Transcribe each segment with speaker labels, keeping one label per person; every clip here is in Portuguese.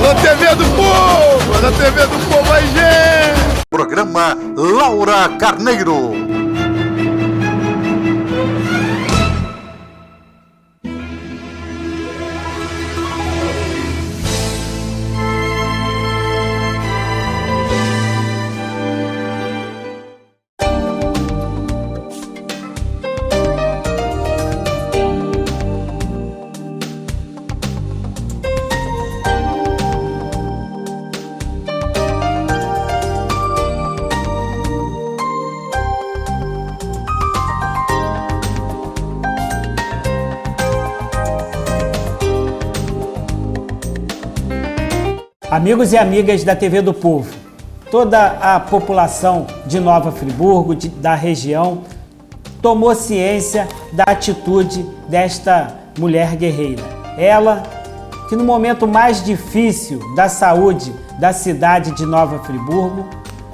Speaker 1: Alô, TV do Povo! Da TV do Povo aí, gente!
Speaker 2: Programa Laura Carneiro.
Speaker 3: Amigos e amigas da TV do Povo, toda a população de Nova Friburgo, da região, tomou ciência da atitude desta mulher guerreira. Ela, que no momento mais difícil da saúde da cidade de Nova Friburgo,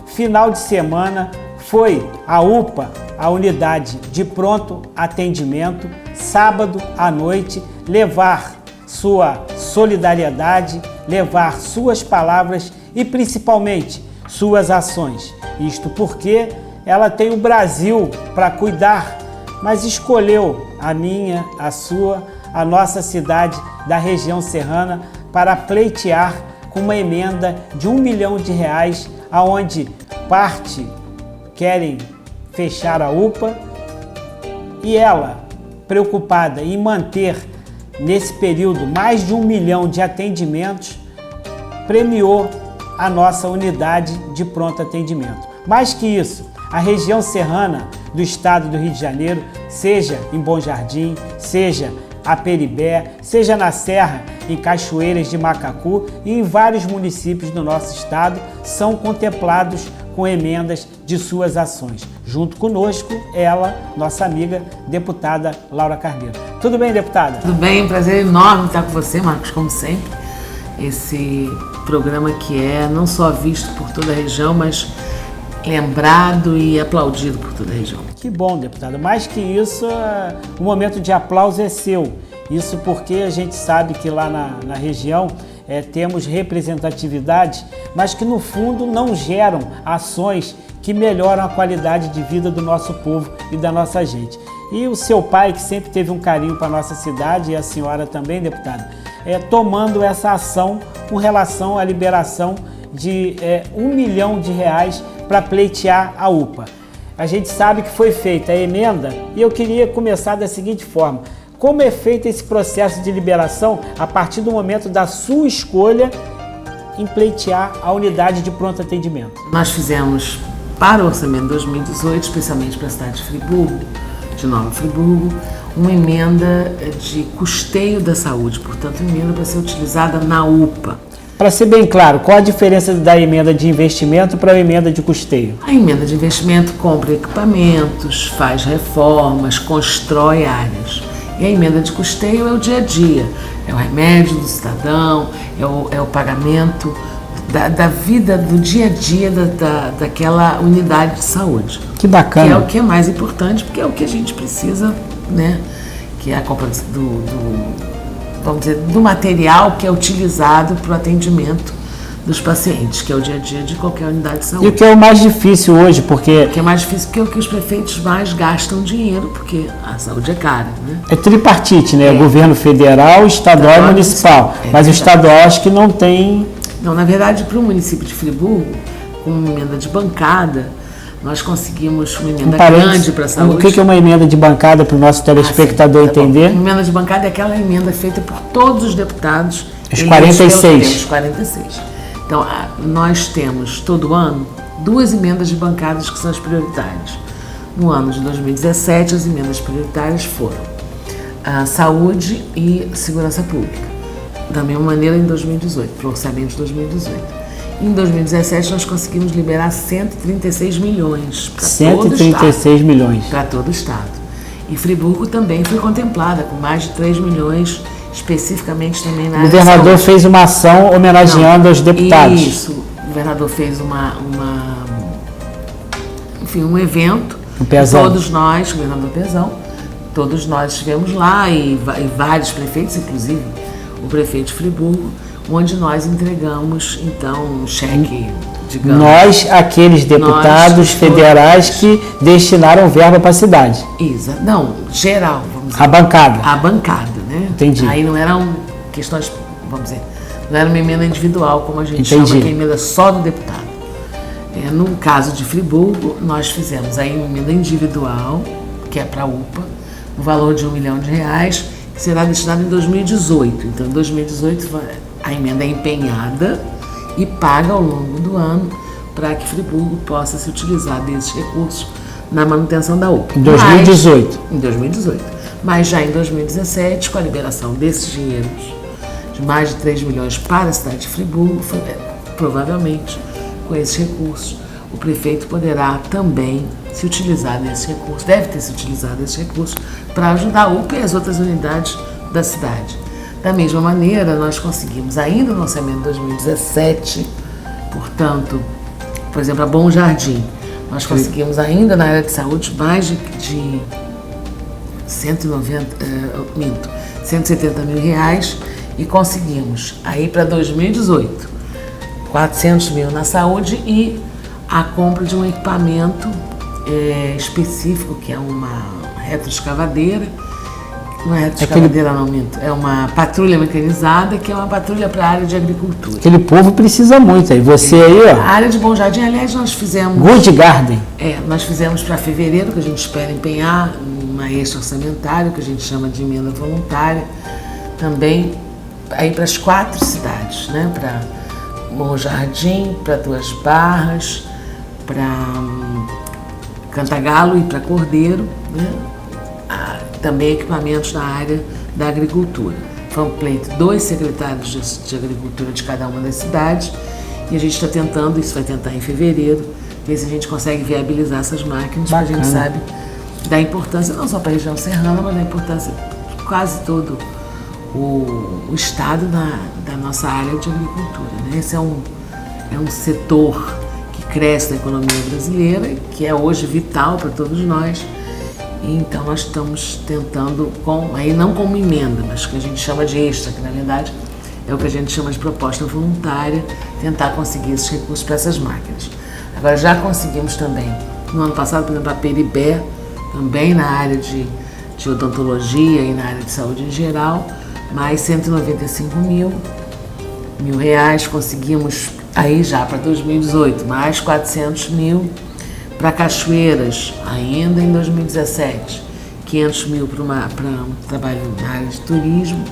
Speaker 3: final de semana, foi à UPA, a unidade de pronto atendimento, sábado à noite, levar sua solidariedade, levar suas palavras e principalmente suas ações. Isto porque ela tem o Brasil para cuidar, mas escolheu a minha, a sua, a nossa cidade da região serrana para pleitear com uma emenda de R$1 milhão, aonde parte querem fechar a UPA e ela, preocupada em manter nesse período mais de 1 milhão de atendimentos, premiou a nossa unidade de pronto atendimento. Mais que isso, a região serrana do estado do Rio de Janeiro, seja em Bom Jardim, seja a Peribé, seja na Serra, em Cachoeiras de Macacu e em vários municípios do nosso estado, são contemplados com emendas de suas ações. Junto conosco, ela, nossa amiga, deputada Laura Carneiro. Tudo bem, deputada?
Speaker 4: Tudo bem, prazer enorme estar com você, Marcos, como sempre. Esse programa que é não só visto por toda a região, mas lembrado e aplaudido por toda a região.
Speaker 3: Que bom, deputada. Mais que isso, o momento de aplauso é seu. Isso porque a gente sabe que lá na região temos representatividade, mas que no fundo não geram ações que melhoram a qualidade de vida do nosso povo e da nossa gente. E o seu pai, que sempre teve um carinho para a nossa cidade, e a senhora também, deputada, tomando essa ação com relação à liberação de R$1 milhão para pleitear a UPA. A gente sabe que foi feita a emenda e eu queria começar da seguinte forma: como é feito esse processo de liberação a partir do momento da sua escolha em pleitear a unidade de pronto atendimento?
Speaker 4: Nós fizemos para o orçamento de 2018, especialmente para a cidade de Friburgo, de Nova Friburgo, uma emenda de custeio da saúde, portanto, uma emenda para ser utilizada na UPA.
Speaker 3: Para ser bem claro, qual a diferença da emenda de investimento para a emenda de custeio?
Speaker 4: A emenda de investimento compra equipamentos, faz reformas, constrói áreas. E a emenda de custeio é o dia a dia, é o remédio do cidadão, é o pagamento da vida, do dia a dia daquela unidade de saúde.
Speaker 3: Que bacana.
Speaker 4: Que é o que é mais importante, porque é o que a gente precisa, né? Que é a compra vamos dizer, do material que é utilizado para o atendimento dos pacientes, que é o dia a dia de qualquer unidade de saúde.
Speaker 3: E o que é o mais difícil hoje, porque...
Speaker 4: O que é mais difícil porque é o que os prefeitos mais gastam dinheiro, porque a saúde é cara, né?
Speaker 3: É tripartite, né? Governo federal, estadual e municipal. Mas o estadual acho que não tem...
Speaker 4: Não, na verdade, para o município de Friburgo, com uma emenda de bancada, nós conseguimos uma emenda grande para a saúde.
Speaker 3: O que é uma emenda de bancada para o nosso telespectador entender?
Speaker 4: Uma emenda de bancada é aquela emenda feita por todos os deputados.
Speaker 3: Os 46.
Speaker 4: Os 46. Então, nós temos todo ano 2 emendas de bancadas que são as prioritárias. No ano de 2017, as emendas prioritárias foram a saúde e segurança pública. Da mesma maneira em 2018, para o orçamento de 2018. Em 2017, nós conseguimos liberar 136 milhões para todo o estado.
Speaker 3: 136 milhões.
Speaker 4: Para todo o estado. E Friburgo também foi contemplada com mais de 3 milhões, especificamente também na área de saúde.
Speaker 3: O governador fez uma ação homenageando os deputados.
Speaker 4: Isso. O governador fez um evento.
Speaker 3: O Pezão.
Speaker 4: Todos nós, o governador Pezão, todos nós estivemos lá e vários prefeitos, inclusive o prefeito de Friburgo, onde nós entregamos, então, um cheque, digamos...
Speaker 3: Nós, aqueles deputados federais que destinaram verba para a cidade.
Speaker 4: Isso, não, geral, vamos dizer.
Speaker 3: A bancada.
Speaker 4: A bancada, né?
Speaker 3: Entendi.
Speaker 4: Aí não eram questões, vamos dizer, não era uma emenda individual, como a gente
Speaker 3: Entendi.
Speaker 4: chama, que é emenda só do deputado. No caso de Friburgo, nós fizemos aí uma emenda individual, que é para a UPA, no valor de R$1 milhão, que será destinado em 2018. Então, em 2018, a emenda é empenhada e paga ao longo do ano para que Friburgo possa se utilizar desses recursos na manutenção da UPA.
Speaker 3: Em 2018.
Speaker 4: Em 2018. Mas já em 2017, com a liberação desses dinheiros, de mais de 3 milhões para a cidade de Friburgo, provavelmente, com esses recursos, o prefeito poderá também se utilizar desse recurso, deve ter se utilizado desse recurso para ajudar a UPA e as outras unidades da cidade. Da mesma maneira, nós conseguimos ainda no orçamento de 2017, portanto, por exemplo, a Bom Jardim, nós conseguimos ainda na área de saúde mais de 170 mil reais e conseguimos aí para 2018 400 mil na saúde e a compra de um equipamento específico, que é uma retroescavadeira. Não é retroescavadeira, não, minto. É uma patrulha mecanizada, que é uma patrulha para a área de agricultura.
Speaker 3: Aquele povo precisa muito. Aí você aí,
Speaker 4: A
Speaker 3: ó.
Speaker 4: área de Bom Jardim, aliás, nós fizemos...
Speaker 3: Good Garden.
Speaker 4: Nós fizemos para fevereiro, que a gente espera empenhar, uma extra orçamentária, que a gente chama de emenda voluntária. Também aí para as 4 cidades, né? Para Bom Jardim, para Duas Barras, para Cantagalo e para Cordeiro, né? Também equipamentos na área da agricultura. Foi um pleito 2 secretários de agricultura de cada uma das cidades e a gente está tentando, isso vai tentar em fevereiro, ver se a gente consegue viabilizar essas máquinas, porque a gente sabe da importância, não só para a região serrana, mas da importância de quase todo o estado da nossa área de agricultura, né? Esse é um setor que cresce na economia brasileira, que é hoje vital para todos nós. Então nós estamos tentando, aí não como emenda, mas que a gente chama de extra, que na verdade é o que a gente chama de proposta voluntária, tentar conseguir esses recursos para essas máquinas. Agora já conseguimos também, no ano passado, por exemplo, a Peribé, também na área de odontologia e na área de saúde em geral, mais 195 mil reais, conseguimos aí já para 2018, mais 400 mil para Cachoeiras, ainda em 2017, 500 mil para um trabalho na área de turismo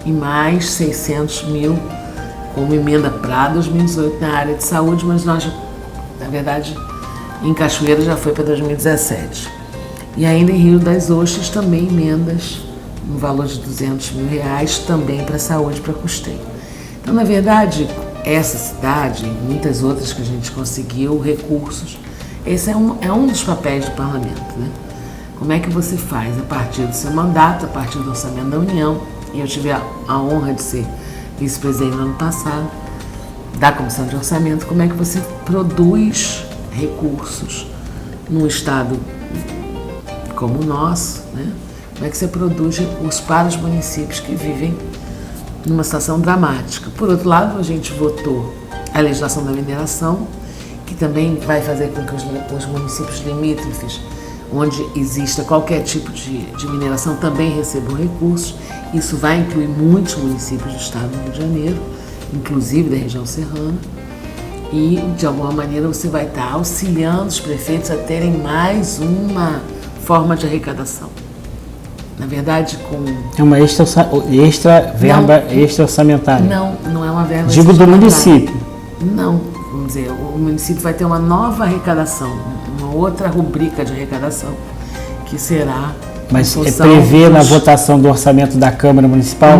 Speaker 4: e mais 600 mil como emenda para 2018 na área de saúde, mas nós, na verdade, em Cachoeiras já foi para 2017. E ainda em Rio das Ostras também emendas no valor de 200 mil reais também para saúde, para custeio. Então, na verdade, essa cidade e muitas outras que a gente conseguiu recursos. Esse é um dos papéis do parlamento, né? Como é que você faz a partir do seu mandato, a partir do orçamento da União, e eu tive a honra de ser vice-presidente no ano passado, da Comissão de Orçamento, como é que você produz recursos num estado como o nosso, né? Como é que você produz recursos para os municípios que vivem numa situação dramática. Por outro lado, a gente votou a legislação da mineração, que também vai fazer com que os municípios limítrofes, onde exista qualquer tipo de mineração, também recebam recursos. Isso vai incluir muitos municípios do estado do Rio de Janeiro, inclusive da região serrana, e de alguma maneira você vai estar auxiliando os prefeitos a terem mais uma forma de arrecadação. Na verdade,
Speaker 3: É uma extra verba extra orçamentária.
Speaker 4: Não é uma verba
Speaker 3: Digo do município.
Speaker 4: Não, vamos dizer, o município vai ter uma nova arrecadação, uma outra rubrica de arrecadação, que será...
Speaker 3: Mas prever na votação do orçamento da Câmara Municipal?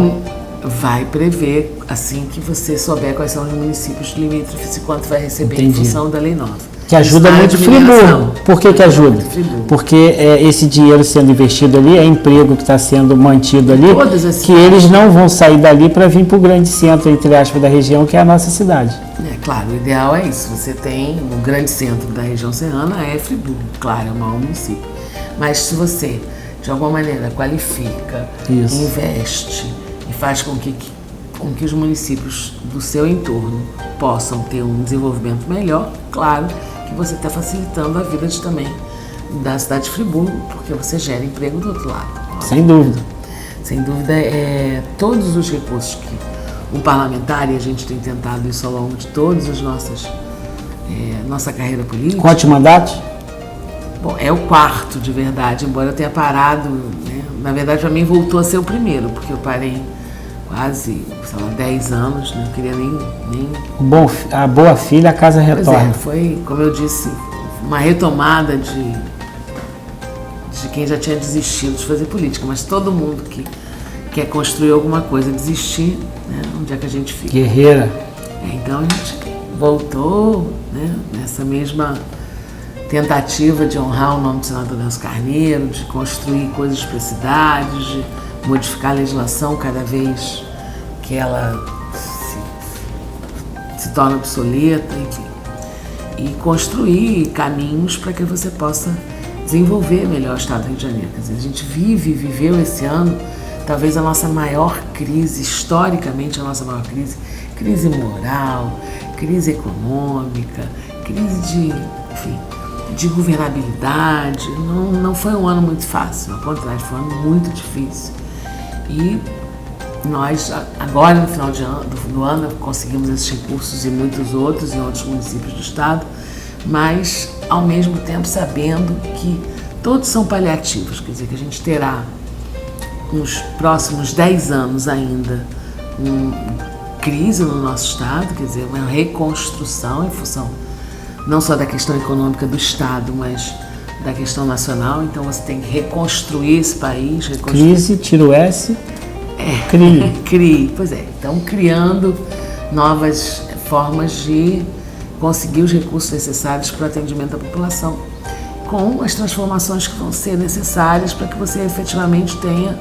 Speaker 4: Vai prever, assim que você souber quais são os municípios limítrofes e quanto vai receber em função da Lei Nova.
Speaker 3: Que ajuda muito Friburgo. Por que ajuda? Porque esse dinheiro sendo investido ali, é emprego que está sendo mantido ali, que eles não vão sair dali para vir para o grande centro, entre aspas, da região, que é a nossa cidade.
Speaker 4: Claro, o ideal é isso. Você tem o grande centro da região serrana, é Friburgo, claro, é o maior município. Mas se você, de alguma maneira, qualifica, investe e faz com que com que os municípios do seu entorno possam ter um desenvolvimento melhor, claro que você está facilitando a vida também da cidade de Friburgo, porque você gera emprego do outro lado.
Speaker 3: Sem dúvida.
Speaker 4: Sem dúvida, todos os recursos que um parlamentar, e a gente tem tentado isso ao longo de todas as nossa carreira política.
Speaker 3: Quantos mandatos?
Speaker 4: Bom, é o quarto de verdade, embora eu tenha parado, né? Na verdade, para mim voltou a ser o primeiro, porque eu parei quase, 10 anos, não queria nem...
Speaker 3: Bom, a boa filha, a casa retorna.
Speaker 4: Pois foi, como eu disse, uma retomada de quem já tinha desistido de fazer política, mas todo mundo que quer construir alguma coisa, desistir, né? Onde é que a gente fica?
Speaker 3: Guerreira.
Speaker 4: Então a gente voltou, né, nessa mesma tentativa de honrar o nome do senador Nelson Carneiro, de construir coisas para a cidade, de modificar a legislação cada vez que ela se torna obsoleta, enfim. E construir caminhos para que você possa desenvolver melhor o estado do Rio de Janeiro. Quer dizer, a gente viveu esse ano, talvez a nossa maior crise, historicamente a nossa maior crise moral, crise econômica, crise de governabilidade. Não foi um ano muito fácil, ao contrário, foi um ano muito difícil. E nós, agora no final do ano, conseguimos esses recursos e muitos outros em outros municípios do estado, mas ao mesmo tempo sabendo que todos são paliativos, quer dizer, que a gente terá nos próximos 10 anos ainda crise no nosso estado, quer dizer, uma reconstrução em função não só da questão econômica do estado, mas da questão nacional. Então você tem que reconstruir esse país.
Speaker 3: Crise, tira o S, crie.
Speaker 4: Crie, pois é. Então criando novas formas de conseguir os recursos necessários para o atendimento da população, com as transformações que vão ser necessárias para que você efetivamente tenha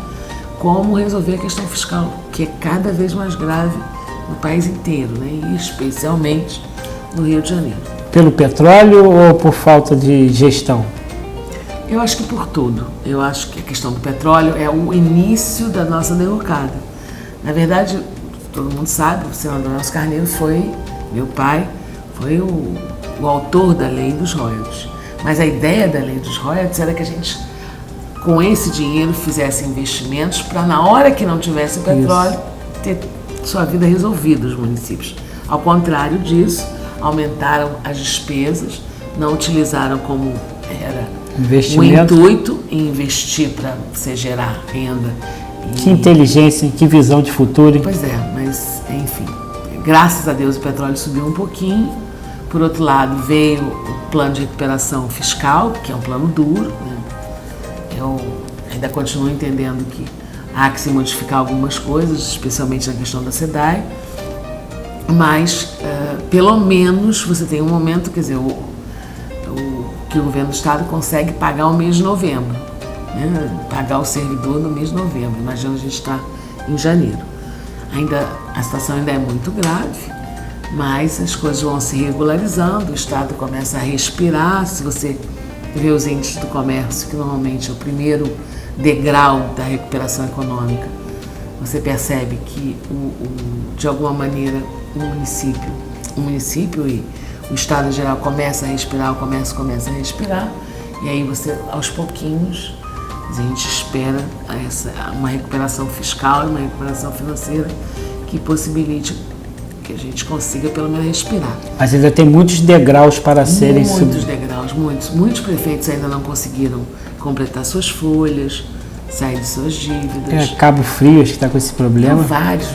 Speaker 4: como resolver a questão fiscal, que é cada vez mais grave no país inteiro, né? E especialmente no Rio de Janeiro.
Speaker 3: Pelo petróleo ou por falta de gestão?
Speaker 4: Eu acho que por tudo. Eu acho que a questão do petróleo é o início da nossa derrocada. Na verdade, todo mundo sabe, o senador Nelson Carneiro meu pai, foi o autor da lei dos royalties. Mas a ideia da lei dos royalties era que a gente, com esse dinheiro, fizesse investimentos para, na hora que não tivesse petróleo, ter sua vida resolvida, os municípios. Ao contrário disso, aumentaram as despesas, não utilizaram como era o intuito em investir para você gerar renda.
Speaker 3: Que inteligência, que visão de futuro.
Speaker 4: Pois é, mas enfim, graças a Deus o petróleo subiu um pouquinho. Por outro lado, veio o plano de recuperação fiscal, que é um plano duro, né? Eu ainda continuo entendendo que há que se modificar algumas coisas, especialmente na questão da SEDAI, mas pelo menos você tem um momento, quer dizer, que o governo do estado consegue pagar o mês de novembro, né? Pagar o servidor no mês de novembro. Imagina, a gente está em janeiro. A situação ainda é muito grave, mas as coisas vão se regularizando, o estado começa a respirar. Se você vê os índices do comércio, que normalmente é o primeiro degrau da recuperação econômica, você percebe que, de alguma maneira, o município e o estado em geral começa a respirar, o comércio começa a respirar, e aí você, aos pouquinhos, a gente espera uma recuperação fiscal e uma recuperação financeira que possibilite que a gente consiga pelo menos respirar.
Speaker 3: Mas ainda tem muitos degraus para serem subidos.
Speaker 4: Muitos degraus, muitos prefeitos ainda não conseguiram completar suas folhas, sair de suas dívidas.
Speaker 3: Cabo Frio, acho que está com esse problema.
Speaker 4: Então, vários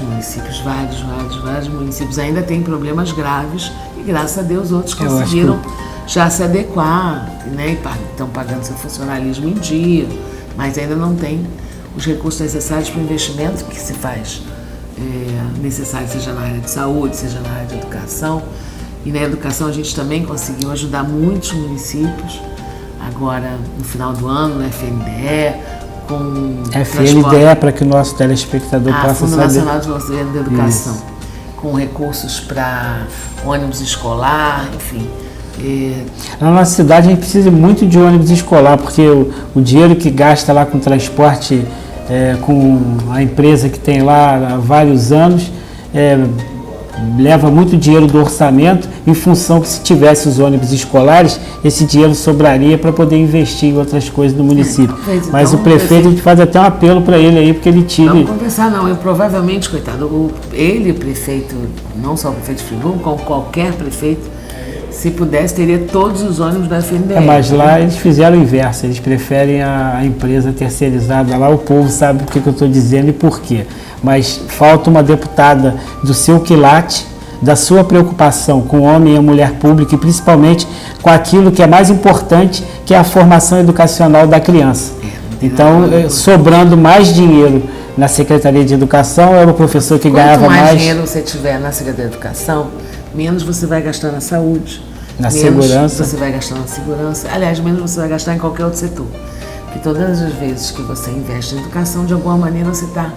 Speaker 4: municípios ainda têm problemas graves e, graças a Deus, outros conseguiram já se adequar, né, e estão pagando seu funcionalismo em dia, mas ainda não tem os recursos necessários para o investimento que se faz necessário, seja na área de saúde, seja na área de educação. E na educação a gente também conseguiu ajudar muitos municípios, agora no final do ano, no FNDE, com
Speaker 3: FNDE, para que o nosso telespectador possa
Speaker 4: Fundo
Speaker 3: saber.
Speaker 4: Nacional de Desenvolvimento da Educação. Isso. Com recursos para ônibus escolar, enfim.
Speaker 3: Na nossa cidade a gente precisa muito de ônibus escolar, porque o dinheiro que gasta lá com transporte, com a empresa que tem lá há vários anos, leva muito dinheiro do orçamento, em função que se tivesse os ônibus escolares, esse dinheiro sobraria para poder investir em outras coisas no município. Mas o prefeito, a gente faz até um apelo para ele aí, porque ele tira...
Speaker 4: Vamos conversar, não. Eu provavelmente, coitado, o prefeito, não só o prefeito de Friburgo, como qualquer prefeito, se pudesse, teria todos os ônibus da FNDE.
Speaker 3: Mas lá eles fizeram o inverso, eles preferem a empresa terceirizada. Lá o povo sabe o que eu estou dizendo e por quê. Mas falta uma deputada do seu quilate, da sua preocupação com o homem e a mulher pública e principalmente com aquilo que é mais importante, que é a formação educacional da criança. Então, sobrando mais dinheiro na Secretaria de Educação, era o professor que ganhava mais...
Speaker 4: Quanto mais dinheiro você tiver na Secretaria de Educação, menos você vai gastar na saúde,
Speaker 3: na
Speaker 4: menos
Speaker 3: segurança.
Speaker 4: você vai gastar na segurança, aliás, menos você vai gastar em qualquer outro setor. Porque todas as vezes que você investe em educação, de alguma maneira você está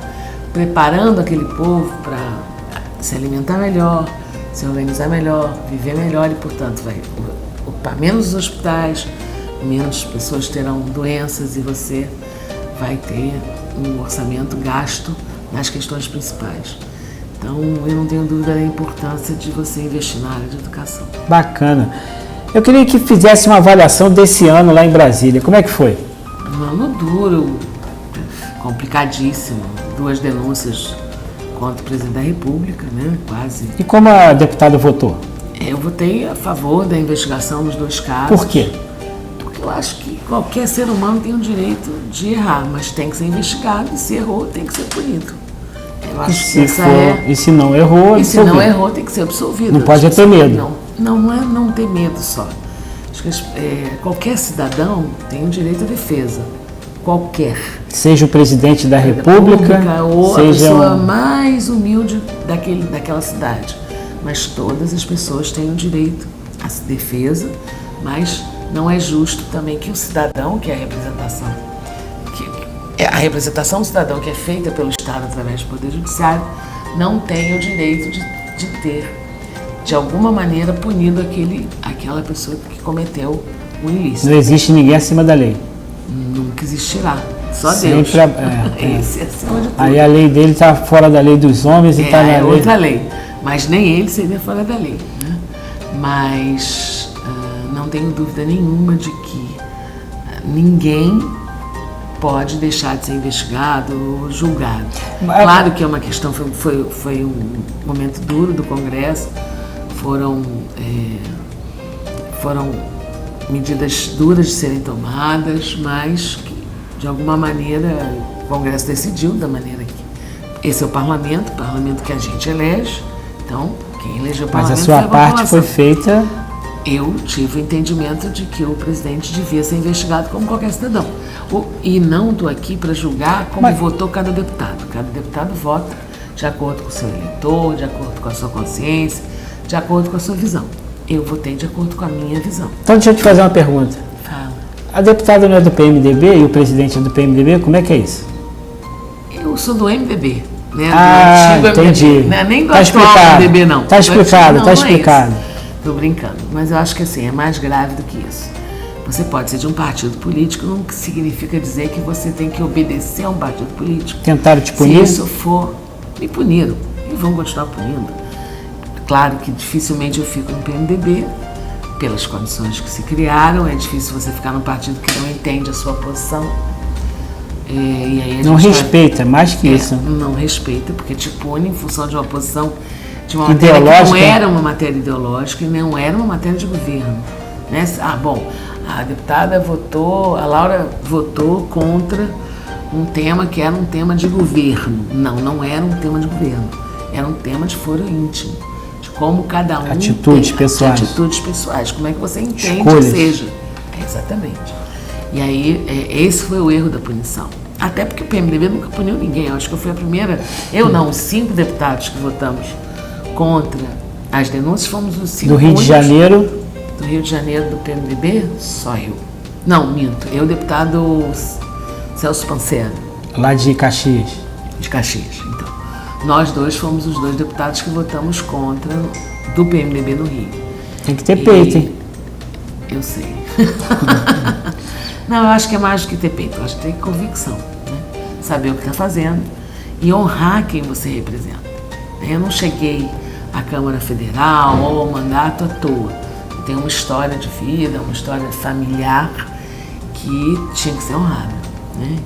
Speaker 4: preparando aquele povo para se alimentar melhor, se organizar melhor, viver melhor e, portanto, vai ocupar menos hospitais, menos pessoas terão doenças e você vai ter um orçamento gasto nas questões principais. Então, eu não tenho dúvida da importância de você investir na área de educação.
Speaker 3: Bacana. Eu queria que fizesse uma avaliação desse ano lá em Brasília. Como é que foi?
Speaker 4: Um ano duro, complicadíssimo. 2 denúncias contra o presidente da República, né? Quase.
Speaker 3: E como a deputada votou?
Speaker 4: Eu votei a favor da investigação nos 2 casos.
Speaker 3: Por quê?
Speaker 4: Porque eu acho que qualquer ser humano tem o direito de errar, mas tem que ser investigado e se errou, tem que ser punido. Eu acho que essa
Speaker 3: e se não errou,
Speaker 4: e se não errou, tem que ser absolvido.
Speaker 3: Não pode ter medo.
Speaker 4: Não é não ter medo só. Acho que qualquer cidadão tem o direito à defesa. Qualquer.
Speaker 3: Seja o presidente da República,
Speaker 4: ou
Speaker 3: seja
Speaker 4: a pessoa mais humilde daquela cidade. Mas todas as pessoas têm o direito à defesa, mas não é justo também que o cidadão, que é a representação do cidadão que é feita pelo Estado através do Poder Judiciário, não tenha o direito de ter, de alguma maneira, punido aquela pessoa que cometeu o ilícito.
Speaker 3: Não existe ninguém acima da lei.
Speaker 4: Nunca existirá. Só
Speaker 3: Sempre
Speaker 4: Deus. Esse é acima de tudo.
Speaker 3: Aí a lei dele está fora da lei dos homens e está na lei.
Speaker 4: Outra lei. Mas nem ele seria fora da lei. Né? Mas não tenho dúvida nenhuma de que ninguém pode deixar de ser investigado ou julgado. Claro que é uma questão, foi um momento duro do Congresso, foram medidas duras de serem tomadas, mas que, de alguma maneira, o Congresso decidiu da maneira que... Esse é o parlamento que a gente elege, então, quem elegeu o parlamento
Speaker 3: Mas a sua parte foi feita...
Speaker 4: Eu tive o entendimento de que o presidente devia ser investigado como qualquer cidadão. E não estou aqui para julgar como votou cada deputado. Cada deputado vota de acordo com o seu eleitor, de acordo com a sua consciência, de acordo com a sua visão. Eu votei de acordo com a minha visão.
Speaker 3: Então deixa eu te fazer uma pergunta.
Speaker 4: Fala.
Speaker 3: A deputada não é do PMDB e o presidente é do PMDB? Como é que é isso?
Speaker 4: Eu sou do MDB. Né?
Speaker 3: Do antigo
Speaker 4: entendi.
Speaker 3: MDB.
Speaker 4: Não é nem do
Speaker 3: tá
Speaker 4: atual MDB, não.
Speaker 3: Tá explicado, tá explicado.
Speaker 4: Estou brincando, mas eu acho que assim, é mais grave do que isso. Você pode ser de um partido político, não significa dizer que você tem que obedecer a um partido político.
Speaker 3: Tentaram te punir?
Speaker 4: Se isso for, me puniram e vão continuar punindo. Claro que dificilmente eu fico no PMDB, pelas condições que se criaram, é difícil você ficar num partido que não entende a sua posição. E aí
Speaker 3: não respeita, mais que isso.
Speaker 4: Não respeita, porque te pune em função de uma posição de uma matéria que não era uma matéria ideológica e não era uma matéria de governo. Né? A deputada a Laura votou contra um tema que era um tema de governo. Não era um tema de governo. Era um tema de foro íntimo. De como cada um
Speaker 3: atitudes
Speaker 4: pessoais. Como é que você entende que seja. Exatamente. E aí, esse foi o erro da punição. Até porque o PMDB nunca puniu ninguém. Eu acho que eu fui a primeira... os 5 deputados que votamos contra as denúncias, fomos os 5
Speaker 3: do Rio de Janeiro.
Speaker 4: Do Rio de Janeiro, do PMDB, só eu. Não, minto. Eu, deputado Celso Pancero.
Speaker 3: Lá de Caxias.
Speaker 4: De Caxias, então. Nós 2 fomos os 2 deputados que votamos contra do PMDB no Rio.
Speaker 3: Tem que ter peito, hein?
Speaker 4: Eu sei. Não, eu acho que é mais do que ter peito. Eu acho que tem convicção. Né? Saber o que está fazendo e honrar quem você representa. Eu não cheguei à Câmara Federal ou ao mandato à toa. Eu tenho uma história de vida, uma história familiar que tinha que ser honrada, né?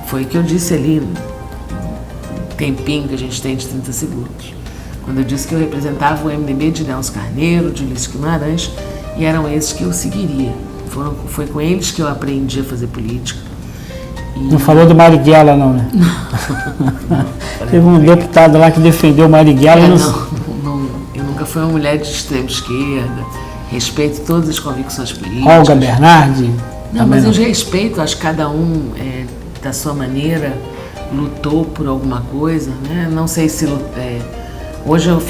Speaker 4: Foi o que eu disse ali, no tempinho que a gente tem de 30 segundos. Quando eu disse que eu representava o MDB de Nelson Carneiro, de Ulisses Guimarães, e eram esses que eu seguiria. Foi com eles que eu aprendi a fazer política.
Speaker 3: Não falou do Marighella, não, né? Teve um deputado lá que defendeu o Marighella.
Speaker 4: Eu nunca fui uma mulher de extrema esquerda. Respeito todas as convicções políticas.
Speaker 3: Olga Bernardi?
Speaker 4: Não, mas eu respeito, acho que cada um, da sua maneira, lutou por alguma coisa, né? Não sei se... hoje eu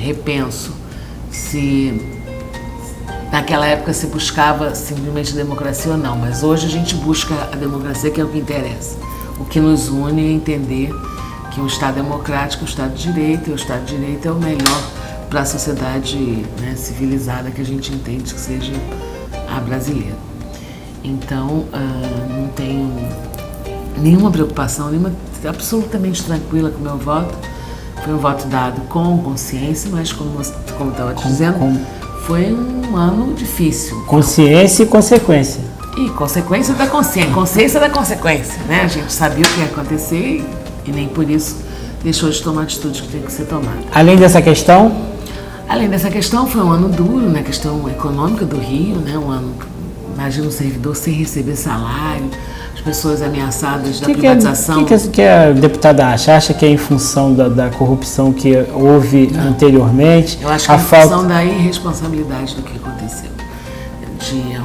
Speaker 4: repenso se... Naquela época se buscava simplesmente democracia ou não, mas hoje a gente busca a democracia, que é o que interessa. O que nos une é entender que um Estado democrático é o Estado de Direito, e o Estado de Direito é o melhor para a sociedade, né, civilizada que a gente entende que seja a brasileira. Então, não tenho nenhuma preocupação, absolutamente tranquila com o meu voto. Foi um voto dado com consciência, mas como estava te dizendo, foi um ano difícil.
Speaker 3: Consciência e consequência.
Speaker 4: E consequência da consciência da consequência, né? A gente sabia o que ia acontecer e nem por isso deixou de tomar atitudes que tem que ser tomada.
Speaker 3: Além dessa questão?
Speaker 4: Além dessa questão, foi um ano duro, né? Questão econômica do Rio, né? Um ano, imagina um servidor sem receber salário, as pessoas ameaçadas da privatização.
Speaker 3: O que a deputada acha? Acha que é em função da corrupção que houve anteriormente?
Speaker 4: Eu acho que é em função da irresponsabilidade do que aconteceu. De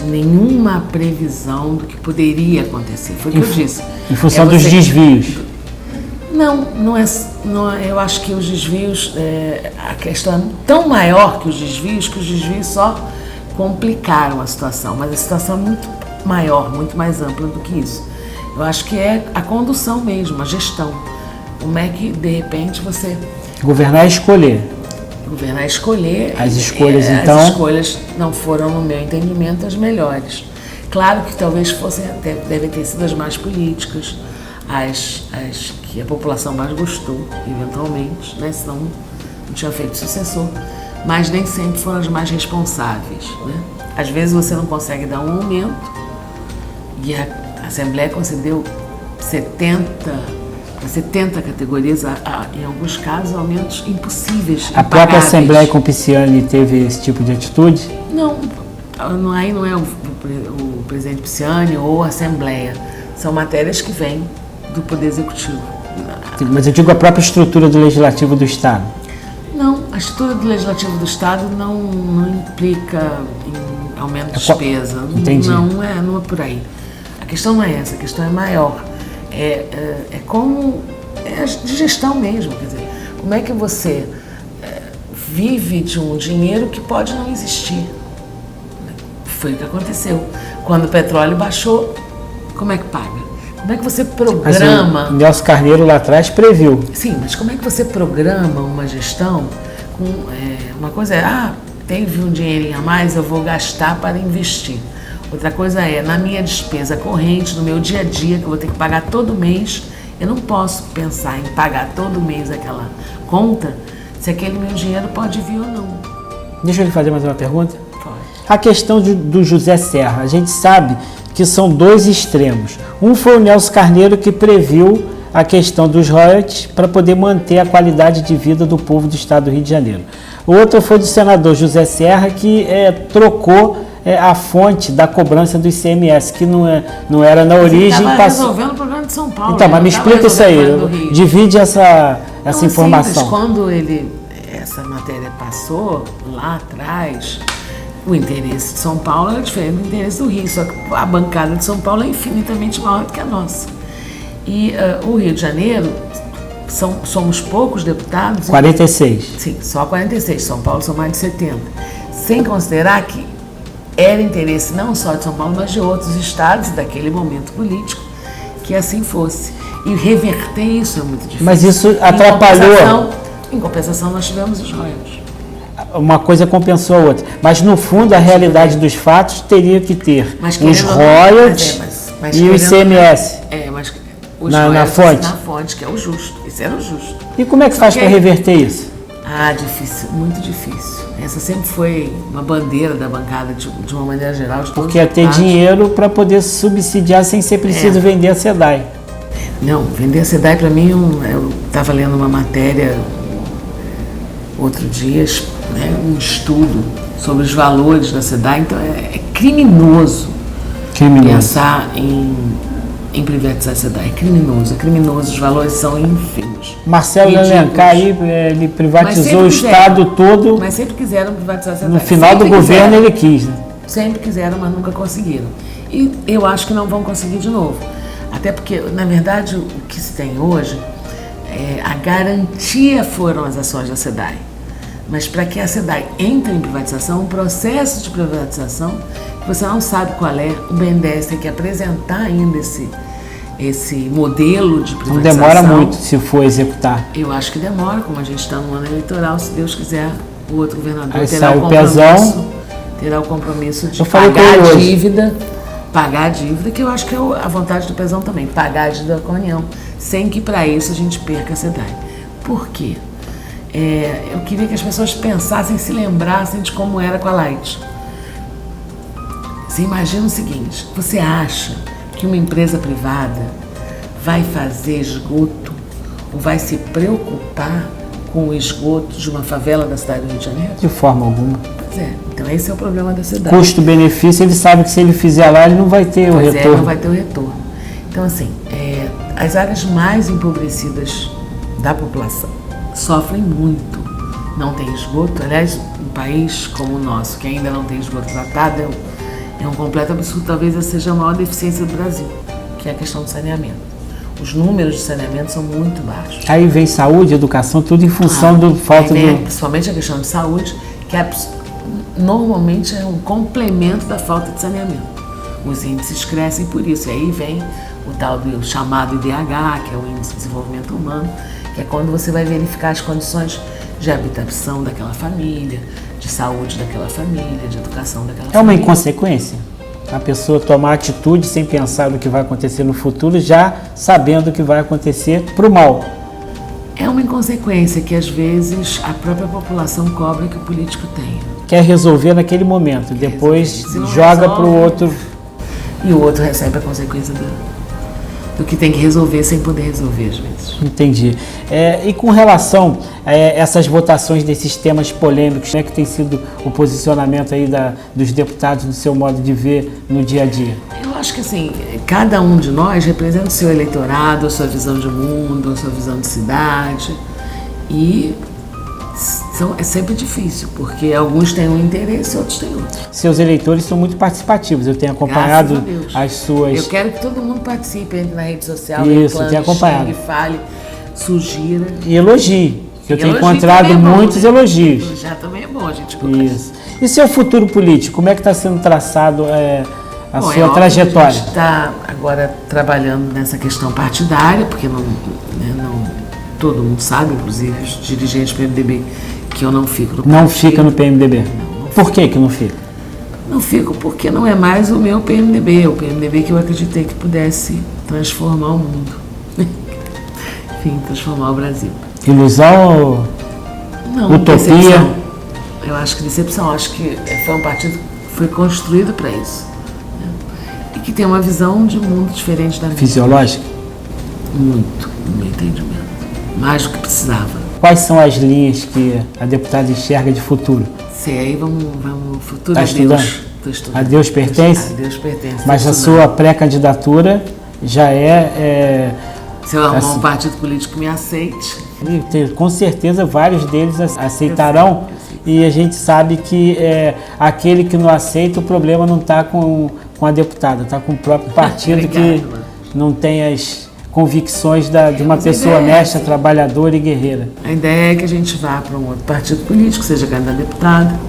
Speaker 4: nenhuma previsão do que poderia acontecer. Foi o que eu disse.
Speaker 3: Em função dos desvios?
Speaker 4: Não é. Eu acho que os desvios, a questão é tão maior que os desvios só complicaram a situação, mas a situação é muito maior, muito mais ampla do que isso. Eu acho que é a condução mesmo, a gestão. Como é que, de repente, você...
Speaker 3: Governar é escolher.
Speaker 4: Governar é escolher.
Speaker 3: As escolhas, então...
Speaker 4: As escolhas não foram, no meu entendimento, as melhores. Claro que talvez devem ter sido as mais políticas, as que a população mais gostou, eventualmente, né? Senão não tinha feito sucessor. Mas nem sempre foram as mais responsáveis, né? Às vezes você não consegue dar um aumento e a Assembleia concedeu 70 categorias, em alguns casos, aumentos impossíveis.
Speaker 3: A própria Assembleia com Pisciani teve esse tipo de atitude?
Speaker 4: Não, aí não é o presidente Pisciani ou a Assembleia. São matérias que vêm do Poder Executivo.
Speaker 3: Mas eu digo a própria estrutura do Legislativo do Estado.
Speaker 4: Não, a estrutura do Legislativo do Estado não implica em aumento de despesa.
Speaker 3: Entendi.
Speaker 4: Não é por aí. A questão não é essa, a questão é maior. É de gestão mesmo. Quer dizer, como é que você vive de um dinheiro que pode não existir? Foi o que aconteceu. Quando o petróleo baixou, como é que paga? Como é que você programa...
Speaker 3: Mas o Nelson Carneiro lá atrás previu.
Speaker 4: Sim, mas como é que você programa uma gestão com... uma coisa teve um dinheirinho a mais, eu vou gastar para investir. Outra coisa na minha despesa corrente, no meu dia a dia, que eu vou ter que pagar todo mês, eu não posso pensar em pagar todo mês aquela conta, se aquele meu dinheiro pode vir ou não.
Speaker 3: Deixa eu lhe fazer mais uma pergunta.
Speaker 4: Pode.
Speaker 3: A questão do José Serra, a gente sabe que são dois extremos. Um foi o Nelson Carneiro, que previu a questão dos royalties para poder manter a qualidade de vida do povo do estado do Rio de Janeiro. O outro foi do senador José Serra, que trocou a fonte da cobrança do ICMS, que não era na origem.
Speaker 4: Estava resolvendo o problema de São Paulo.
Speaker 3: Então, mas me explica isso aí, divide essa informação.
Speaker 4: Quando essa matéria passou lá atrás, o interesse de São Paulo era diferente do interesse do Rio, só que a bancada de São Paulo é infinitamente maior do que a nossa. E o Rio de Janeiro, somos poucos deputados.
Speaker 3: 46.
Speaker 4: Sim, só 46. São Paulo são mais de 70. Sem considerar que era interesse não só de São Paulo, mas de outros estados daquele momento político, que assim fosse. E reverter isso é muito difícil.
Speaker 3: Mas isso atrapalhou.
Speaker 4: Em compensação, nós tivemos os royalties.
Speaker 3: Uma coisa compensou a outra. Mas, no fundo, a realidade dos fatos teria que ter os royalties e o ICMS.
Speaker 4: Mas os
Speaker 3: na
Speaker 4: royalties
Speaker 3: fonte.
Speaker 4: Na fonte, que é o justo. Isso era o justo.
Speaker 3: E como é que faz para reverter isso?
Speaker 4: Ah, difícil, muito difícil. Essa sempre foi uma bandeira da bancada, de uma maneira geral. De
Speaker 3: Porque é ter dinheiro para poder subsidiar sem ser preciso vender a SEDAI.
Speaker 4: Não, vender a SEDAI para mim, eu estava lendo uma matéria outro dia, né, um estudo sobre os valores da SEDAI, então é criminoso pensar em privatizar a SEDAI. É criminoso, os valores são ínfimos.
Speaker 3: Marcelo Alencar aí, ele privatizou o Estado todo.
Speaker 4: Mas sempre quiseram privatizar a SEDAI.
Speaker 3: No final do governo ele quis, né?
Speaker 4: Sempre quiseram, mas nunca conseguiram. E eu acho que não vão conseguir de novo. Até porque, na verdade, o que se tem hoje, a garantia foram as ações da SEDAI. Mas para que a SEDAI entre em privatização, um processo de privatização, que você não sabe qual é, o BNDES tem que apresentar ainda esse modelo de privatização.
Speaker 3: Não demora muito se for executar.
Speaker 4: Eu acho que demora, como a gente está no ano eleitoral, se Deus quiser, o outro governador
Speaker 3: aí
Speaker 4: terá o compromisso de pagar a dívida, que eu acho que é a vontade do Pezão também, pagar a dívida com a União, sem que para isso a gente perca a SEDAI. Por quê? Eu queria que as pessoas pensassem, se lembrassem de como era com a Light. Você imagina o seguinte, você acha que uma empresa privada vai fazer esgoto ou vai se preocupar com o esgoto de uma favela da cidade do Rio de Janeiro?
Speaker 3: De forma alguma.
Speaker 4: Pois é, então esse é o problema da cidade.
Speaker 3: Custo-benefício, ele sabe que se ele fizer lá, ele não vai ter o retorno.
Speaker 4: Não vai ter o retorno. Então, assim, as áreas mais empobrecidas da população sofrem muito. Não tem esgoto. Aliás, um país como o nosso, que ainda não tem esgoto tratado, é um completo absurdo. Talvez essa seja a maior deficiência do Brasil, que é a questão do saneamento. Os números de saneamento são muito baixos.
Speaker 3: Aí vem saúde, educação, tudo em função do falta de...
Speaker 4: Principalmente a questão de saúde, que normalmente é um complemento da falta de saneamento. Os índices crescem por isso. E aí vem o tal do chamado IDH, que é o Índice de Desenvolvimento Humano, que é quando você vai verificar as condições de habitação daquela família, de saúde daquela família, de educação daquela família.
Speaker 3: É uma inconsequência? A pessoa tomar atitude sem pensar no que vai acontecer no futuro, já sabendo o que vai acontecer para o mal.
Speaker 4: É uma inconsequência que, às vezes, a própria população cobra que o político tenha.
Speaker 3: Quer resolver naquele momento, depois joga para o outro.
Speaker 4: E o outro recebe a consequência do que tem que resolver sem poder resolver, às vezes.
Speaker 3: Entendi. E com relação a essas votações desses temas polêmicos, né, que tem sido o posicionamento aí dos deputados no seu modo de ver no dia a dia?
Speaker 4: Eu acho que, assim, cada um de nós representa o seu eleitorado, a sua visão de mundo, a sua visão de cidade. E é sempre difícil, porque alguns têm um interesse, outros têm outro.
Speaker 3: Seus eleitores são muito participativos, eu tenho acompanhado as suas...
Speaker 4: Eu quero que todo mundo participe, entre na rede social,
Speaker 3: isso, eu tenho acompanhado.
Speaker 4: Xingue, fale, sugira.
Speaker 3: E elogie, que eu tenho encontrado muitos elogios.
Speaker 4: Elogiar também é bom, a gente
Speaker 3: isso. E seu futuro político, como é que está sendo traçado a sua trajetória?
Speaker 4: A gente está agora trabalhando nessa questão partidária, porque todo mundo sabe, inclusive os dirigentes do PMDB, que eu não fico no partido.
Speaker 3: Não fica no PMDB?
Speaker 4: Não
Speaker 3: Por que não fica?
Speaker 4: Não fico porque não é mais o meu PMDB, o PMDB que eu acreditei que pudesse transformar o mundo. Enfim, transformar o Brasil.
Speaker 3: Ilusão?
Speaker 4: Não,
Speaker 3: utopia?
Speaker 4: Decepção. Eu acho que decepção. Acho que foi um partido que foi construído para isso. Né? E que tem uma visão de mundo diferente da minha.
Speaker 3: Fisiológica?
Speaker 4: Muito, no meu entendimento. Mais do que precisava.
Speaker 3: Quais são as linhas que a deputada enxerga de futuro?
Speaker 4: Sei, aí vamos futuro
Speaker 3: Tá
Speaker 4: a
Speaker 3: estudando?
Speaker 4: Deus. Estou estudando.
Speaker 3: A Deus pertence?
Speaker 4: A Deus pertence.
Speaker 3: Mas a sua pré-candidatura já
Speaker 4: se eu arrumar um partido político que me aceite.
Speaker 3: Com certeza vários deles aceitarão. E a gente sabe que aquele que não aceita, o problema não está com a deputada, está com o próprio partido. Que não tem as convicções de uma pessoa honesta, trabalhadora e guerreira.
Speaker 4: A ideia é que a gente vá para um outro partido político, seja candidato a deputado,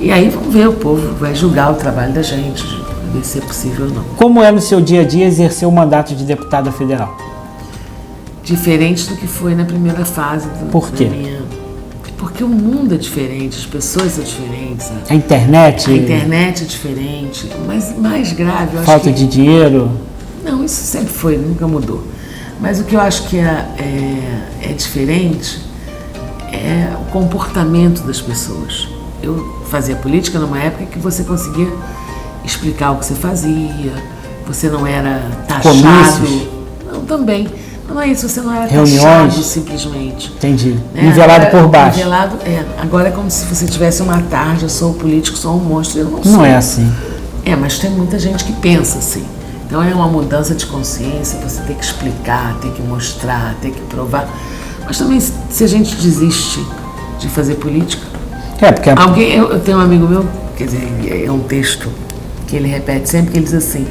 Speaker 4: e aí vamos ver, o povo vai julgar o trabalho da gente, ver se é possível ou não.
Speaker 3: Como é no seu dia a dia exercer o mandato de deputada federal?
Speaker 4: Diferente do que foi na primeira fase.
Speaker 3: Por quê?
Speaker 4: Porque o mundo é diferente, as pessoas são diferentes.
Speaker 3: A internet?
Speaker 4: A internet é diferente, mas mais grave, eu acho
Speaker 3: falta de dinheiro?
Speaker 4: Não, isso sempre foi, nunca mudou. Mas o que eu acho que é diferente é o comportamento das pessoas. Eu fazia política numa época que você conseguia explicar o que você fazia, você não era taxado.
Speaker 3: Comícios.
Speaker 4: Não, também. Não é isso, você não era
Speaker 3: Reuniões.
Speaker 4: taxado simplesmente.
Speaker 3: Entendi.
Speaker 4: Né?
Speaker 3: Nivelado
Speaker 4: Agora,
Speaker 3: por baixo.
Speaker 4: Nivelado, agora é como se você tivesse uma tarde, eu sou político, sou um monstro, eu não sou.
Speaker 3: Não é assim.
Speaker 4: Mas tem muita gente que pensa assim. Então é uma mudança de consciência, você tem que explicar, tem que mostrar, tem que provar. Mas também se a gente desiste de fazer política.
Speaker 3: Porque
Speaker 4: Eu tenho um amigo meu, quer dizer, é um texto que ele repete sempre, que ele diz assim,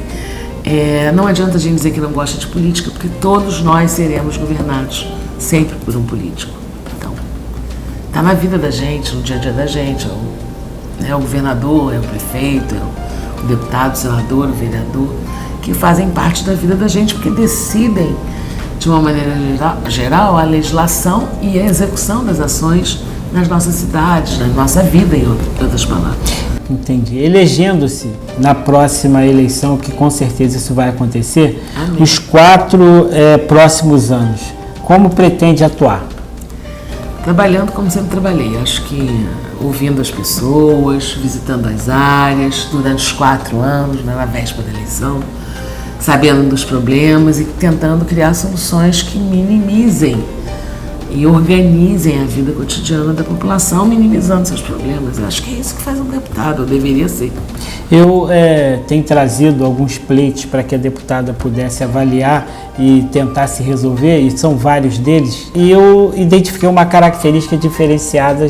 Speaker 4: não adianta a gente dizer que não gosta de política, porque todos nós seremos governados sempre por um político. Então, está na vida da gente, no dia a dia da gente, é o governador, é o prefeito, é o deputado, o senador, o vereador, que fazem parte da vida da gente, porque decidem, de uma maneira geral, a legislação e a execução das ações nas nossas cidades, na nossa vida, em outras palavras.
Speaker 3: Entendi. Elegendo-se na próxima eleição, que com certeza isso vai acontecer,
Speaker 4: Amém.
Speaker 3: Os 4 próximos anos, como pretende atuar?
Speaker 4: Trabalhando como sempre trabalhei, acho que ouvindo as pessoas, visitando as áreas, durante os 4 anos, na véspera da eleição, sabendo dos problemas e tentando criar soluções que minimizem e organizem a vida cotidiana da população, minimizando seus problemas. Eu acho que é isso que faz um deputado, ou deveria ser.
Speaker 3: Eu tenho trazido alguns pleitos para que a deputada pudesse avaliar e tentar se resolver, e são vários deles, e eu identifiquei uma característica diferenciada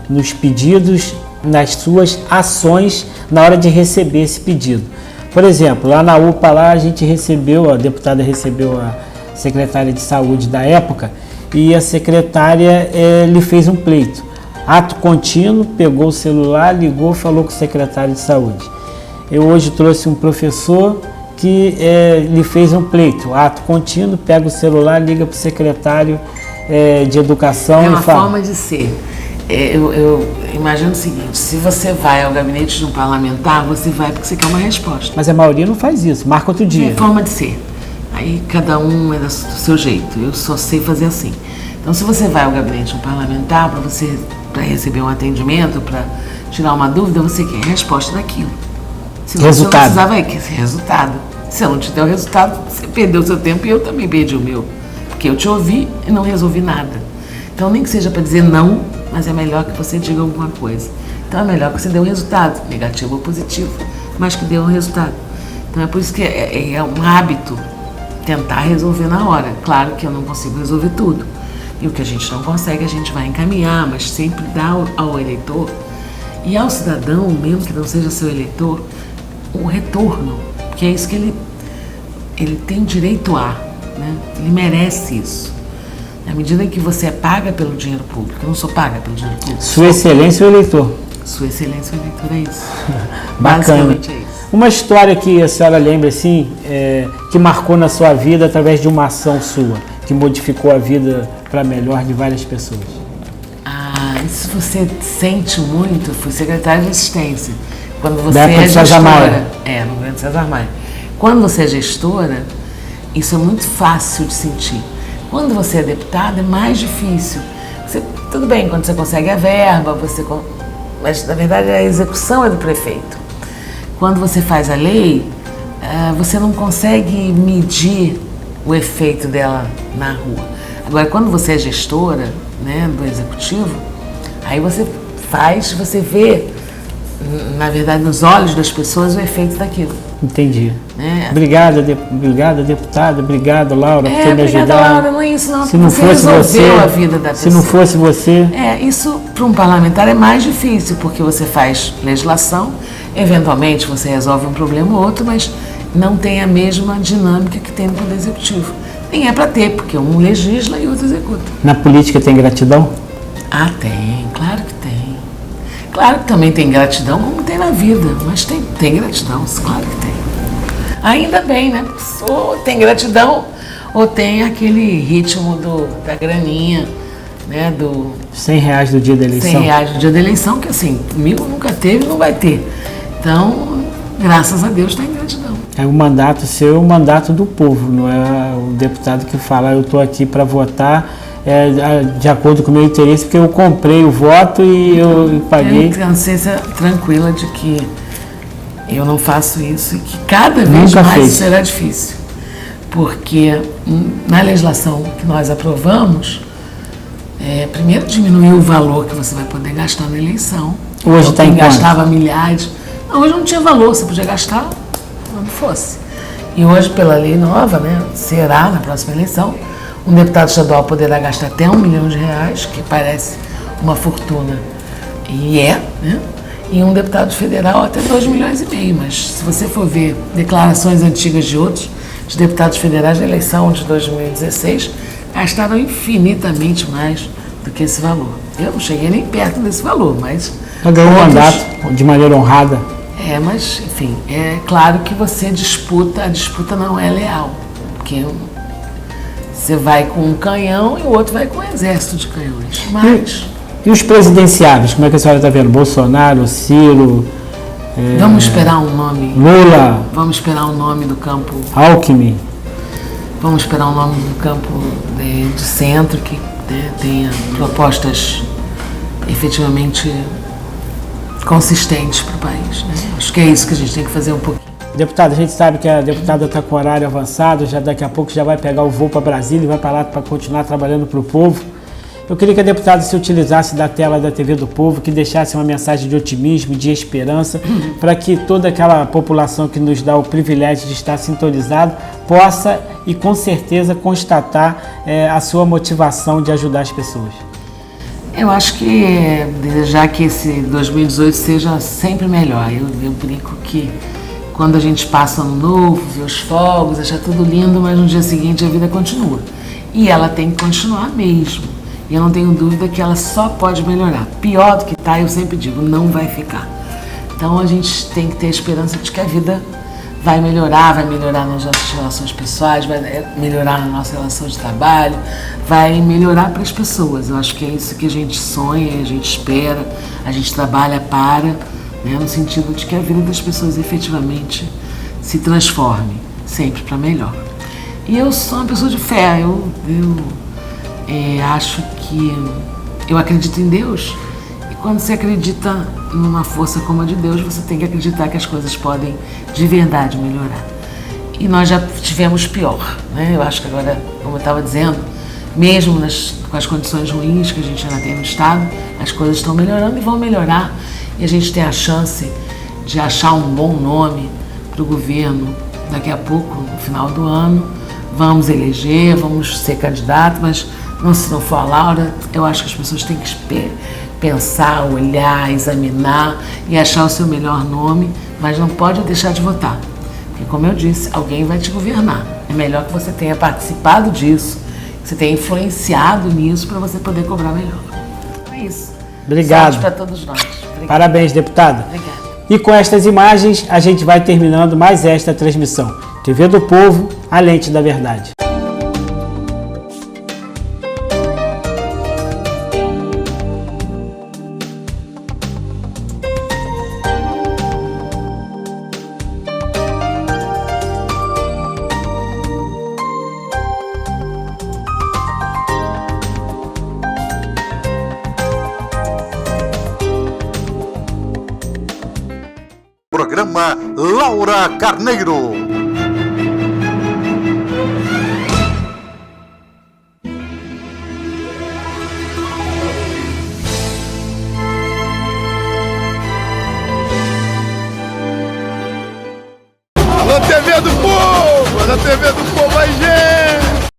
Speaker 3: nos pedidos, nas suas ações na hora de receber esse pedido. Por exemplo, lá na UPA, lá a deputada recebeu a secretária de saúde da época, e a secretária lhe fez um pleito. Ato contínuo, pegou o celular, ligou, falou com o secretário de saúde. Eu hoje trouxe um professor que lhe fez um pleito. Ato contínuo, pega o celular, liga para o secretário de educação
Speaker 4: e fala. É
Speaker 3: uma
Speaker 4: forma de ser. Eu imagino o seguinte, se você vai ao gabinete de um parlamentar, você vai porque você quer uma resposta.
Speaker 3: Mas a maioria não faz isso, marca outro dia.
Speaker 4: É forma de ser. Aí cada um é do seu jeito, eu só sei fazer assim. Então se você vai ao gabinete de um parlamentar para receber um atendimento, para tirar uma dúvida, você quer resposta daquilo. Senão
Speaker 3: Resultado.
Speaker 4: Você não precisava quer resultado. Se eu não te der o resultado, você perdeu o seu tempo e eu também perdi o meu. Porque eu te ouvi e não resolvi nada. Então nem que seja para dizer não, mas é melhor que você diga alguma coisa. Então é melhor que você dê um resultado, negativo ou positivo, mas que dê um resultado. Então é por isso que é um hábito tentar resolver na hora. Claro que eu não consigo resolver tudo. E o que a gente não consegue, a gente vai encaminhar, mas sempre dá ao eleitor e ao cidadão, mesmo que não seja seu eleitor, o retorno, que é isso que ele tem direito a, né? Ele merece isso. Na medida em que você é paga pelo dinheiro público, eu não sou paga pelo dinheiro público.
Speaker 3: Sua Excelência, o eleitor.
Speaker 4: Sua Excelência, o eleitor, é isso.
Speaker 3: Bacana.
Speaker 4: Basicamente é isso.
Speaker 3: Uma história que a senhora lembra, assim, que marcou na sua vida através de uma ação sua, que modificou a vida para melhor de várias pessoas.
Speaker 4: Isso você sente muito. Eu fui secretária de assistência. Quando você
Speaker 3: da época
Speaker 4: é
Speaker 3: de César Maia.
Speaker 4: gestora, no Grande César Maia. Quando você é gestora, isso é muito fácil de sentir. Quando você é deputada, é mais difícil. Tudo bem, quando você consegue a verba, mas na verdade a execução é do prefeito. Quando você faz a lei, você não consegue medir o efeito dela na rua. Agora, quando você é gestora, né, do executivo, aí você vê, na verdade, nos olhos das pessoas o efeito daquilo.
Speaker 3: Entendi.
Speaker 4: Né?
Speaker 3: Obrigada, deputada. Obrigado, Laura, por ter me ajudado.
Speaker 4: Laura, não é isso não.
Speaker 3: Se não
Speaker 4: você
Speaker 3: fosse
Speaker 4: resolveu
Speaker 3: você,
Speaker 4: a vida da pessoa.
Speaker 3: se não fosse você...
Speaker 4: Isso para um parlamentar é mais difícil, porque você faz legislação, eventualmente você resolve um problema ou outro, mas não tem a mesma dinâmica que tem no Poder Executivo. Nem é para ter, porque um legisla e outro executa.
Speaker 3: Na política tem gratidão?
Speaker 4: Tem, claro que tem. Claro que também tem gratidão, como tem na vida, mas tem gratidão, claro que tem. Ainda bem, né? Ou tem gratidão, ou tem aquele ritmo da graninha, né? Do
Speaker 3: R$100 do dia da eleição.
Speaker 4: R$100 do dia da eleição, que assim, comigo nunca teve e não vai ter. Então, graças a Deus, tem gratidão.
Speaker 3: É o mandato seu, o mandato do povo, não é o deputado que fala, eu estou aqui para votar de acordo com o meu interesse, porque eu comprei o voto e eu paguei.
Speaker 4: Eu tenho a consciência tranquila de que eu não faço isso e que cada vez mais será difícil. Porque na legislação que nós aprovamos, primeiro diminuiu o valor que você vai poder gastar na eleição.
Speaker 3: Hoje está em quanto?
Speaker 4: Gastava milhares. Não, hoje não tinha valor, você podia gastar quando fosse. E hoje, pela lei nova, né, será na próxima eleição, um deputado estadual poderá gastar até R$1 milhão, que parece uma fortuna. E né? E um deputado federal até 2,5 milhões. Mas se você for ver declarações antigas de outros, de deputados federais da eleição de 2016, gastaram infinitamente mais do que esse valor. Eu não cheguei nem perto desse valor, mas...
Speaker 3: Ganhou um mandato de maneira honrada.
Speaker 4: Mas, enfim, é claro que você disputa, a disputa não é leal, porque você vai com um canhão e o outro vai com um exército de canhões. Mas...
Speaker 3: E os presidenciáveis, como é que a senhora está vendo? Bolsonaro, Ciro...
Speaker 4: Vamos esperar um nome...
Speaker 3: Lula...
Speaker 4: Vamos esperar um nome do campo...
Speaker 3: Alckmin...
Speaker 4: Vamos esperar um nome do campo de centro que tenha propostas efetivamente consistentes para o país. Né? Acho que é isso que a gente tem que fazer um pouquinho.
Speaker 3: Deputada, a gente sabe que a deputada está com horário avançado, já daqui a pouco já vai pegar o voo para Brasília e vai para lá para continuar trabalhando para o povo. Eu queria que a deputada se utilizasse da tela da TV do Povo, que deixasse uma mensagem de otimismo, de esperança, para que toda aquela população que nos dá o privilégio de estar sintonizado possa e com certeza constatar a sua motivação de ajudar as pessoas.
Speaker 4: Eu acho que desejar que esse 2018 seja sempre melhor. Eu brinco que quando a gente passa ano novo, vê os fogos, acha tudo lindo, mas no dia seguinte a vida continua. E ela tem que continuar mesmo. E eu não tenho dúvida que ela só pode melhorar. Pior do que está, eu sempre digo, não vai ficar. Então a gente tem que ter a esperança de que a vida vai melhorar nas nossas relações pessoais, vai melhorar na nossa relação de trabalho, vai melhorar para as pessoas. Eu acho que é isso que a gente sonha, a gente espera, a gente trabalha para, né, no sentido de que a vida das pessoas efetivamente se transforme, sempre para melhor. E eu sou uma pessoa de fé, eu acho que eu acredito em Deus, e quando você acredita numa força como a de Deus, você tem que acreditar que as coisas podem de verdade melhorar. E nós já tivemos pior, né? Eu acho que agora, como eu estava dizendo, mesmo com as condições ruins que a gente ainda tem no Estado, as coisas estão melhorando e vão melhorar, e a gente tem a chance de achar um bom nome para o governo daqui a pouco, no final do ano. Vamos eleger, vamos ser candidato, mas se não for a Laura, eu acho que as pessoas têm que pensar, olhar, examinar e achar o seu melhor nome, mas não pode deixar de votar. Porque, como eu disse, alguém vai te governar. É melhor que você tenha participado disso, que você tenha influenciado nisso para você poder cobrar melhor. É isso.
Speaker 3: Obrigado.
Speaker 4: Para todos nós. Obrigada.
Speaker 3: Parabéns, deputada.
Speaker 4: Obrigada.
Speaker 3: E com estas imagens, a gente vai terminando mais esta transmissão. TV do Povo, a lente da verdade.
Speaker 2: Programa Laura Carneiro.
Speaker 1: Alô, TV do Povo! Na TV do Povo!